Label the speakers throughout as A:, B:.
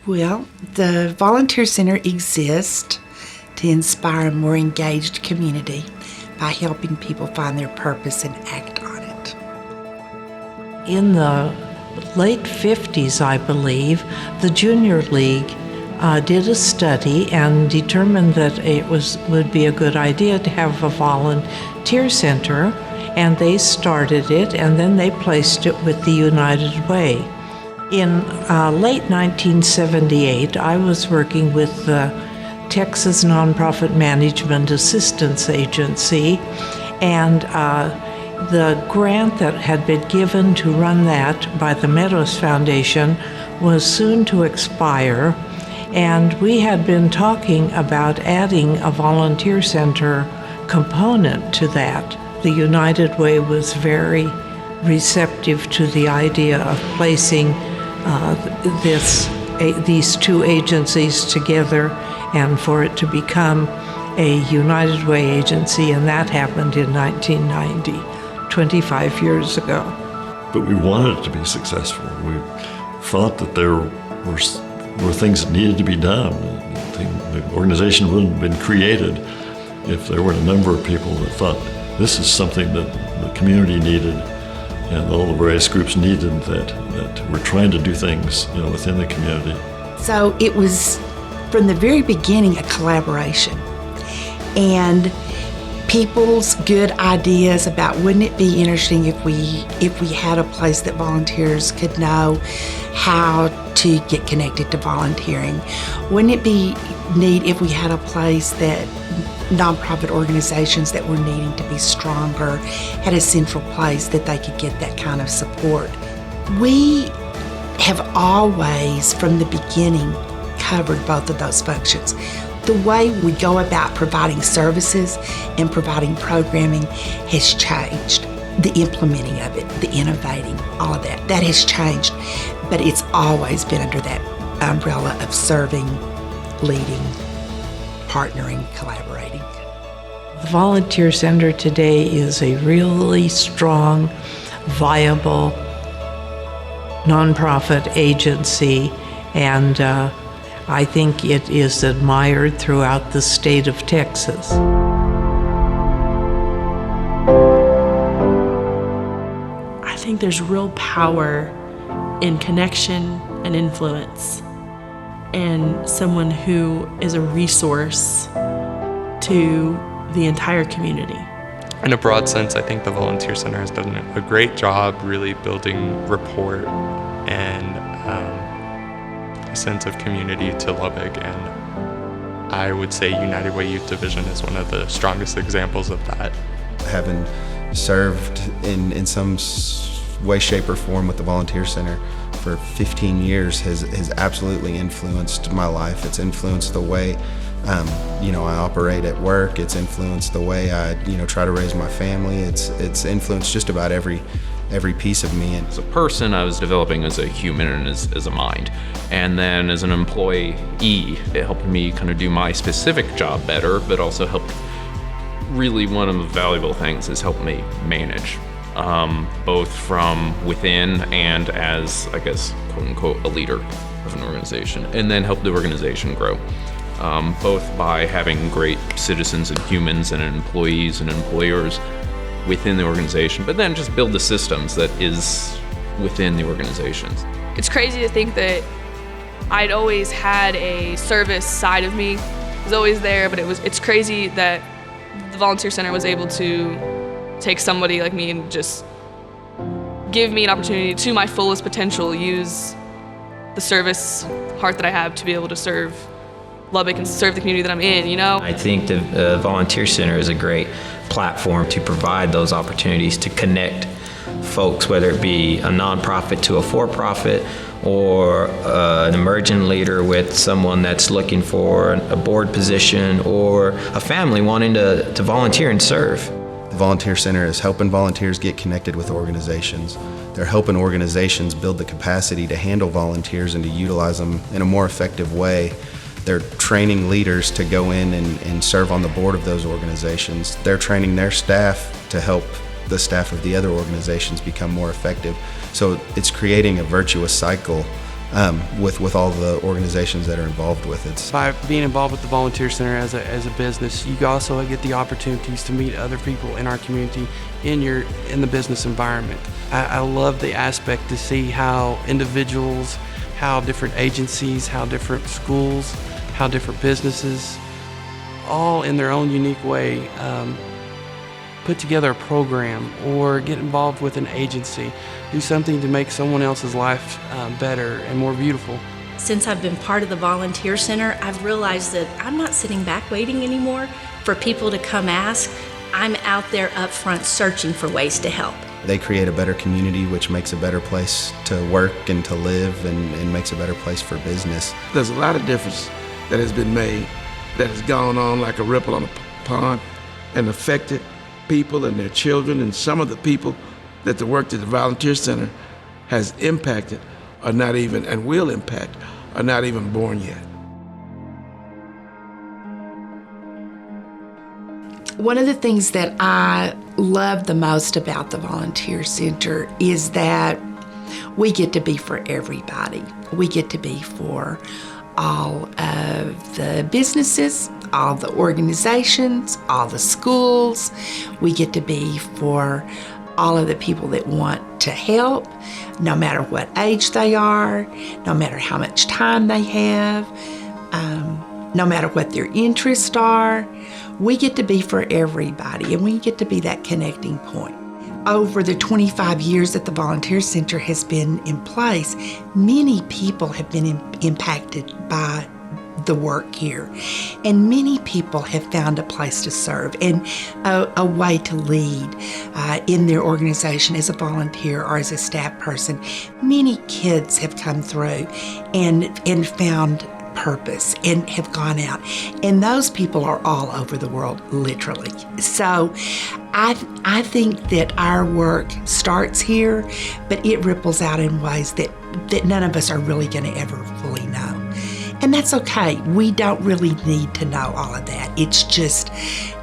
A: Well, the Volunteer Center exists to inspire a more engaged community by helping people find their purpose and act on it.
B: In the late 50s, I believe, the Junior League did a study and determined that it would be a good idea to have a volunteer center, and they started it, and then they placed it with the United Way. In late 1978, I was working with the Texas Nonprofit Management Assistance Agency, and the grant that had been given to run that by the Meadows Foundation was soon to expire, and we had been talking about adding a volunteer center component to that. The United Way was very receptive to the idea of placing these two agencies together and for it to become a United Way agency, and that happened in 1990, 25 years ago.
C: But we wanted it to be successful. We thought that there were things that needed to be done. The organization wouldn't have been created if there weren't a number of people that thought this is something that the community needed and all the various groups needed, that we're trying to do things within the community.
A: So it was, from the very beginning, a collaboration. And people's good ideas about, wouldn't it be interesting if we had a place that volunteers could know how to get connected to volunteering? Wouldn't it be neat if we had a place that nonprofit organizations that were needing to be stronger had a central place that they could get that kind of support? We have always, from the beginning, covered both of those functions. The way we go about providing services and providing programming has changed. The implementing of it, the innovating, all of that has changed. But it's always been under that umbrella of serving, leading, partnering, collaborating.
B: The Volunteer Center today is a really strong, viable nonprofit agency, and I think it is admired throughout the state of Texas.
D: I think there's real power in connection and influence, and someone who is a resource to the entire community.
E: In a broad sense, I think the Volunteer Center has done a great job really building rapport and a sense of community to Lubbock, and I would say United Way Youth Division is one of the strongest examples of that.
F: Having served in some way, shape, or form with the Volunteer Center for 15 years has absolutely influenced my life. It's influenced the way I operate at work. It's influenced the way I try to raise my family. It's influenced just about every piece of me.
G: As a person, I was developing as a human and as a mind. And then as an employee, it helped me kind of do my specific job better, but also helped, really one of the valuable things is helped me manage, both from within and as, I guess, quote unquote, a leader of an organization, and then help the organization grow. Both by having great citizens and humans and employees and employers within the organization, but then just build the systems that is within the organizations.
H: It's crazy to think that I'd always had a service side of me. It was always there, but it's crazy that the Volunteer Center was able to take somebody like me and just give me an opportunity to my fullest potential, use the service heart that I have to be able to serve Lubbock and serve the community that I'm in,
I: I think the Volunteer Center is a great platform to provide those opportunities to connect folks, whether it be a nonprofit to a for-profit or an emerging leader with someone that's looking for a board position or a family wanting to volunteer and serve.
F: The Volunteer Center is helping volunteers get connected with organizations. They're helping organizations build the capacity to handle volunteers and to utilize them in a more effective way. They're training leaders to go in and serve on the board of those organizations. They're training their staff to help the staff of the other organizations become more effective. So it's creating a virtuous cycle with all the organizations that are involved with it.
J: By being involved with the Volunteer Center as a business, you also get the opportunities to meet other people in our community in the business environment. I love the aspect to see how individuals, how different agencies, how different schools, how different businesses, all in their own unique way, put together a program or get involved with an agency, do something to make someone else's life better and more beautiful.
K: Since I've been part of the Volunteer Center, I've realized that I'm not sitting back waiting anymore for people to come ask. I'm out there up front searching for ways to help.
F: They create a better community, which makes a better place to work and to live, and makes a better place for business.
L: There's a lot of difference that has been made, that has gone on like a ripple on a pond and affected people and their children, and some of the people that the work that the Volunteer Center has impacted are not even, and will impact, are not even born yet.
A: One of the things that I love the most about the Volunteer Center is that we get to be for everybody. We get to be for all of the businesses, all the organizations, all the schools. We get to be for all of the people that want to help, no matter what age they are, no matter how much time they have, no matter what their interests are. We get to be for everybody, and we get to be that connecting point. Over the 25 years that the Volunteer Center has been in place, many people have been impacted by the work here, and many people have found a place to serve and a way to lead in their organization as a volunteer or as a staff person. Many kids have come through and found purpose and have gone out, and those people are all over the world, literally. So I think that our work starts here, but it ripples out in ways that none of us are really going to ever fully know. And that's okay. We don't really need to know all of that. It's just,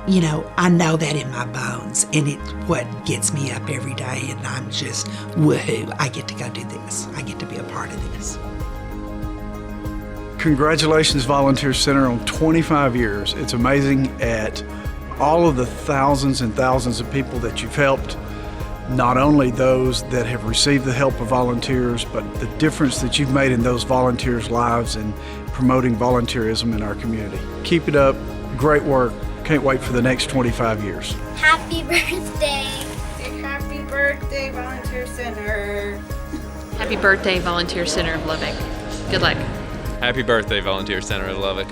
A: I know that in my bones, and it's what gets me up every day, and I'm just, woohoo, I get to go do this. I get to be a part of this.
M: Congratulations, Volunteer Center, on 25 years. It's amazing at all of the thousands and thousands of people that you've helped, not only those that have received the help of volunteers, but the difference that you've made in those volunteers' lives and promoting volunteerism in our community. Keep it up. Great work. Can't wait for the next 25 years.
N: Happy birthday.
O: Happy birthday, Volunteer Center.
P: Happy birthday, Volunteer Center of Lubbock. Good luck.
G: Happy birthday, Volunteer Center of Lubbock.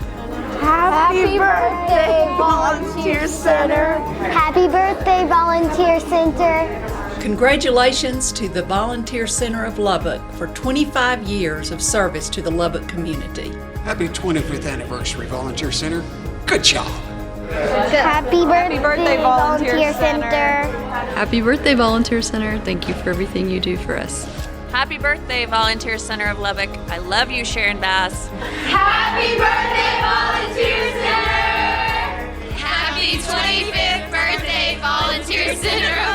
N: Happy birthday, Volunteer Center. Happy birthday, Volunteer Center.
Q: Congratulations to the Volunteer Center of Lubbock for 25 years of service to the Lubbock community.
R: Happy 25th anniversary, Volunteer Center. Good job.
N: Happy birthday, Volunteer Center.
P: Happy birthday, Volunteer Center. Thank you for everything you do for us.
S: Happy birthday, Volunteer Center of Lubbock. I love you, Sharon Bass.
N: Happy birthday, Volunteer Center.
S: Happy 25th birthday, Volunteer Center